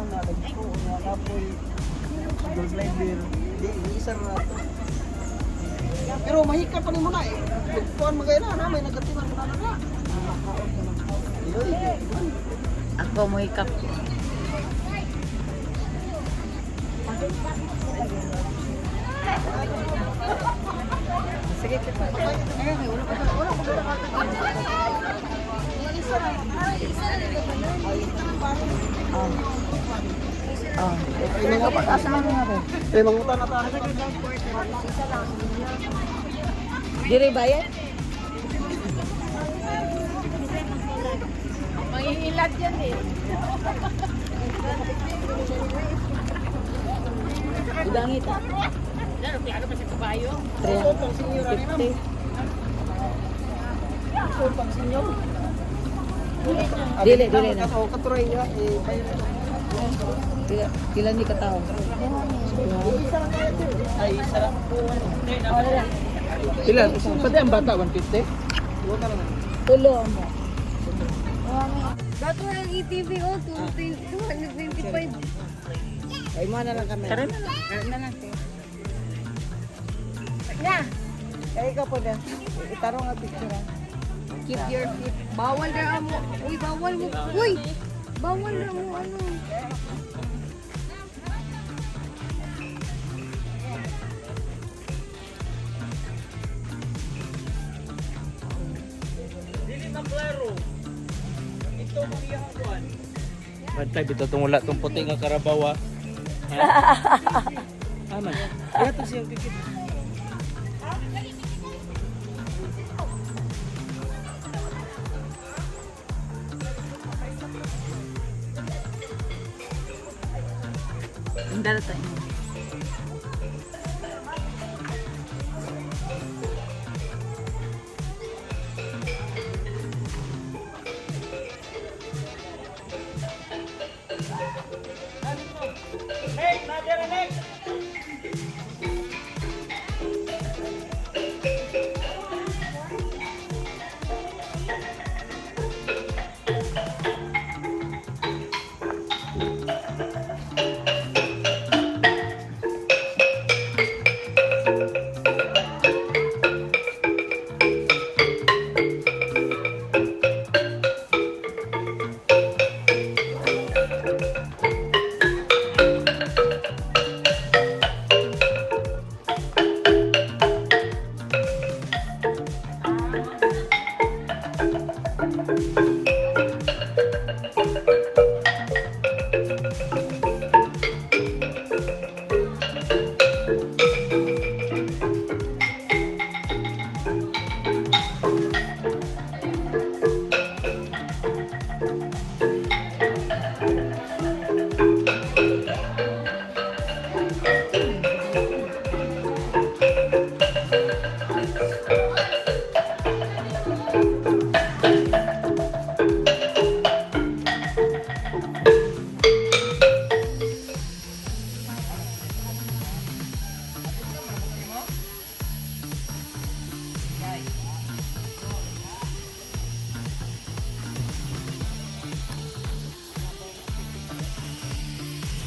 na nagko nga napoy gold level di isa ra to. Pero mahika pa nimo na eh. Kuan magayna na may nagatiman na na. Ako mo hikap. Sige, kita. Wala ko Ini nga pataas na nga rin. Mangutan na tayo. Diri bayad? Mangihilat yan eh. Udangit ah. Ano pa sa kabayo? 350. Pang sinyo. Dili na. Katao katuray nga eh bayad. Kila ni katao? Ay isa. Kila? Pati ang bata 150. Wala na. Tulo mo. Bago ang ETV o 225. Ay mo na lang kami. Tara na. Ano na lang. Na. Kaya ikaw po na. Itarong ang picture. Keep your feet. Bawal na mo. Uy, bawal mo. Uy! Bawal na mo ano. Bantay bitaw tong wala tong puti nga karabawa. Aman. Kaya to siyang kikit. Ang dalato niyo.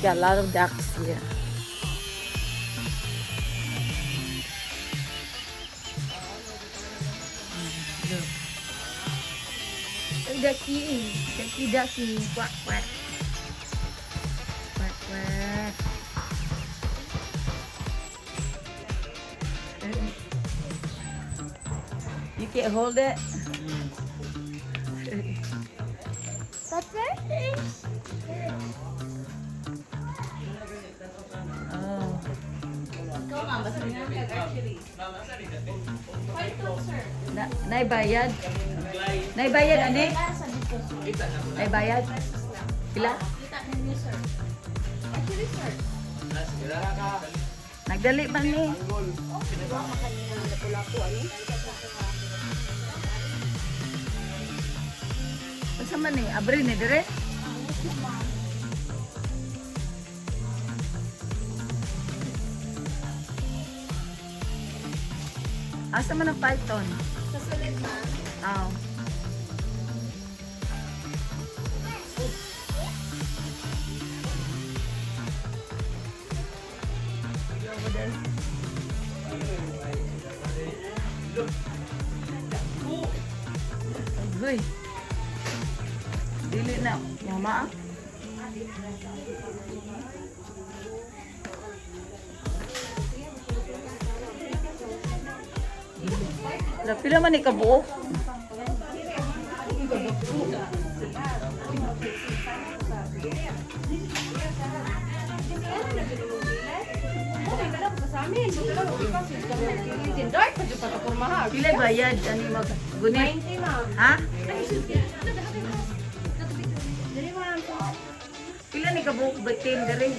Got a lot of ducks here. Daki. Quack, quack. Quack, quack. You can't hold it? That's it. Oh. Naibayad? Naibayad, ane? Naibayad? Pila? Nagdali man ni. Asa man ni? Abri ni dire? Asa man ang python? Sa sulit na. Oh. Uy. Dili na. Yama. Pila man ni kabuok. Pila bayad ani mag gunit? Ha? Pila ni kabuok batin diri?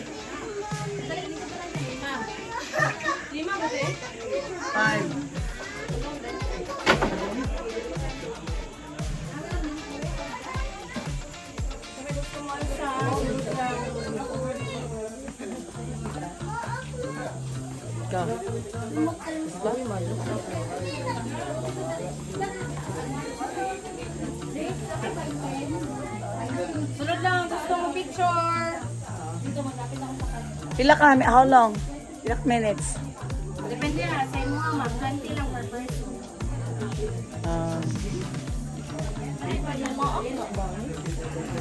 5. Ka. Sunod lang, gusto mo picture. Pila ka? How long? Pila ka minutes? Depende na, sa imo nga, ma'am. 20 lang per person.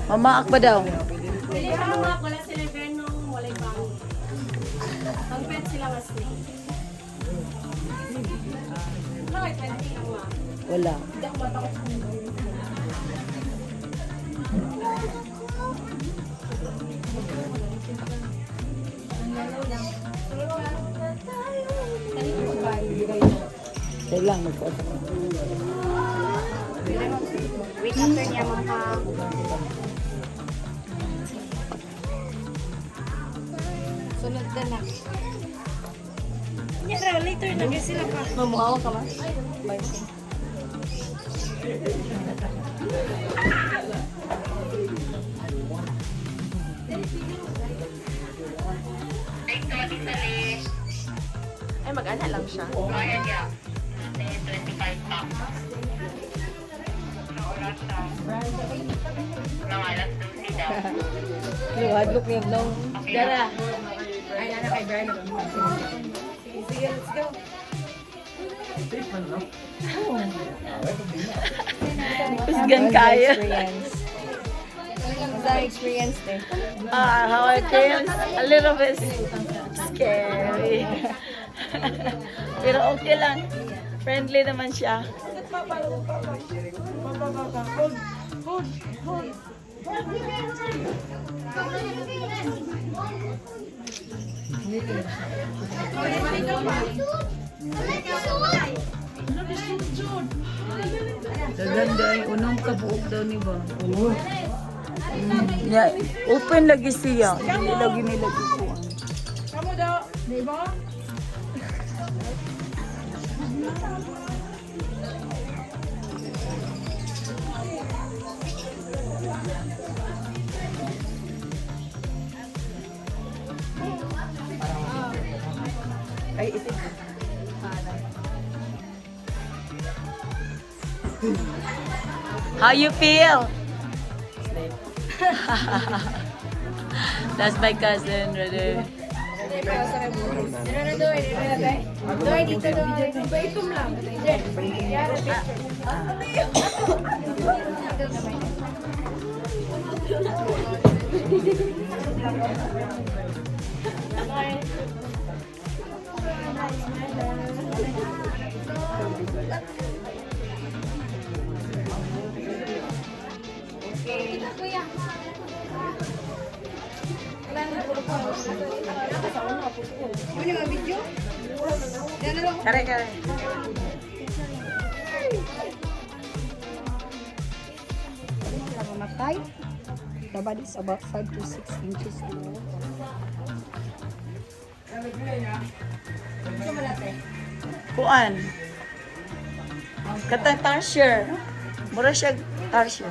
Mamaak ba daw? Pili ka mga, wala sila venong, wala ibang. Pag-pet sila nga snake. Bakit 20 lang, ma'am? Wala. Hindi ako matakot sa mga. Kaya lang magpasa ko. Wait after niya mga sunod na na. Yan raw, later na kasi sila pa. Mamuhawa ka ba? Bye. Ay, mag-ana lang siya. Hadlok niya long. Dara. Ay, nana kay Brian. Sige, let's go. Kusgan kaya. Sa experience din. How I feel? A little bit scary. Pero okay lang. Friendly naman siya. Gaganda ay unong kabuok daw ni ba? Yeah, open lagi siya. Hindi lagi nilagi ko. Kamu daw, di ba? Ay, ito. How you feel? That's my cousin, brother. Doy, dito doy. Baitum lang. Yara Ini mga video? Yan na lang. Kare, kare. Mamatay. The body is about 5 to 6 inches long. Kuan. Katang tarsier. Mura siya tarsier.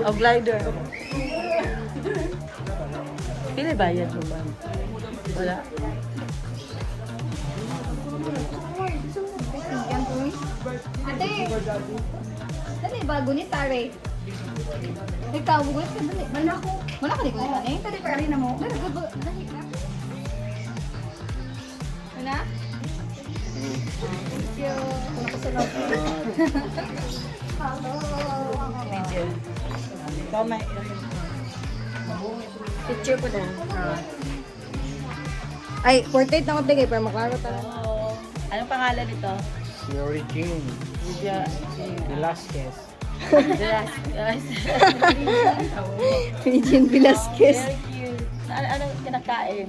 O glider. Pili bayad mo ba? Wala. Ate! Dali, bago ni Tare. Ikaw, bugunit ka dali. Mana ko. Wala ka di ko ni Tare. Tari pa rin na mo. Dali, dali. na? Thank you. Ikaw may... Picture ko na. Ay, portrait na ko bigay para maklaro talaga. Anong pangalan nito? Si Origin. Lydia. Velasquez. Regine Velasquez. Very cute. Ano kinakain?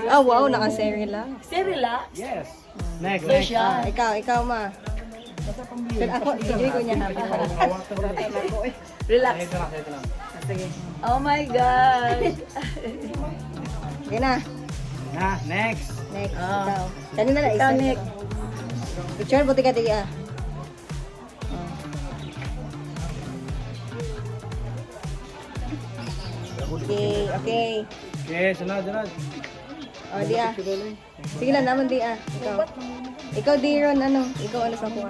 Ah, wow, naka-Serila. Serila? Yes. Next. So siya. Ikaw ma. Pero ako, enjoy ko niya. Relax. Ito lang. Sige. Oh my God. Okay na. Next. Next, Ah. ikaw. Kanina na, Ikaw, isa. Nick. Picture, buti ka tiga. Okay, okay. Okay, sunod. O, di ah. Sige lang naman, di ah. Ikaw. Ikaw, di Ron, ano? Ikaw, ano sa kuha?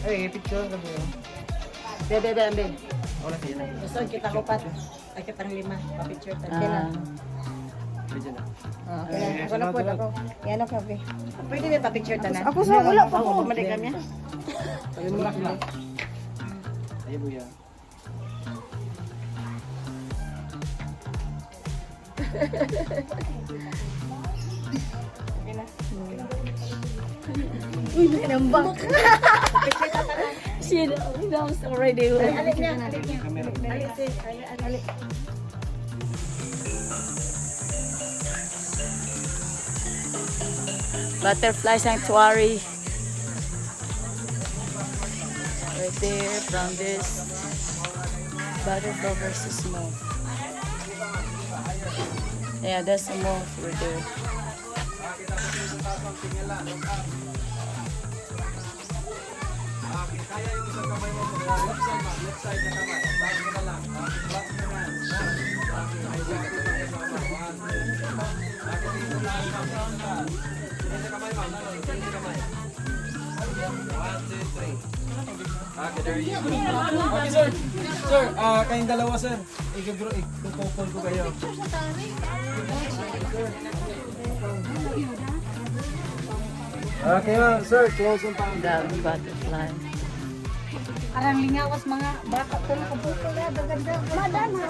Ay, picture ka ba? Bebe. Wala siya na. Gusto kita ko pa. Ay kitang 5. Pa-picture tayo. Okay na. Medyo na. Ah, okay na. Ako na po, ako. Yan, okay, okay. Pwede ba pa-picture ta na? Ako sa wala pa ko. Bumalik kami. Tulak na. Ayun po yan. Uy, nambak. She knows already. Alik niya. Alik. Butterfly Sanctuary. Right there from this butterfly versus moth. Yeah, that's a moth right there. Okay, sir. Sir, kayong dalawa, sir. Ikukupol ko kayo. Okay, ma'am. Sir, close yung pang. Dami butterfly. Arang lingawas mga baka tulog ko po na ganda. Madana.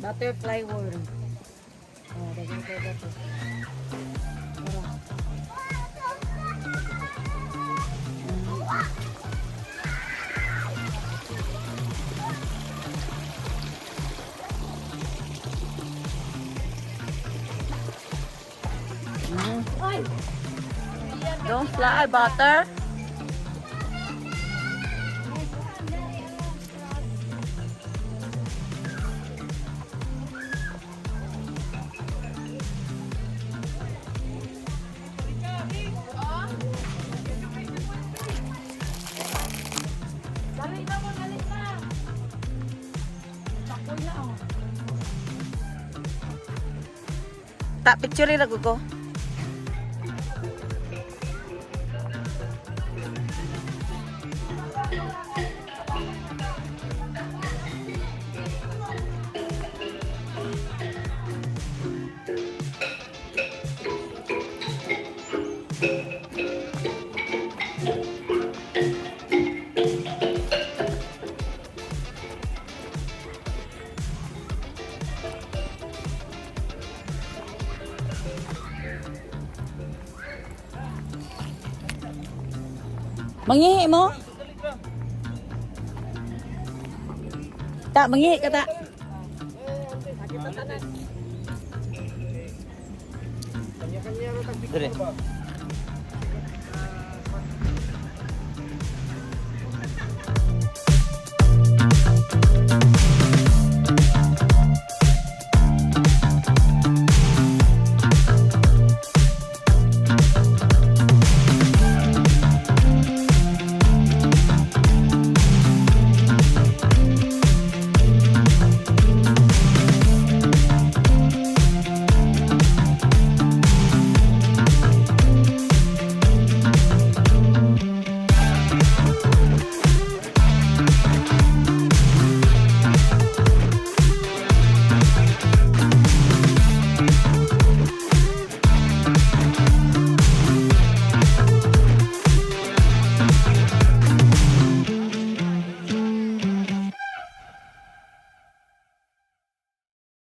Butterfly world. Oh, daging ko ba to? Don't fly, butter. Tak picture rin ako ko. Mangihi mo? Tak, mangihi ka tak. Dali.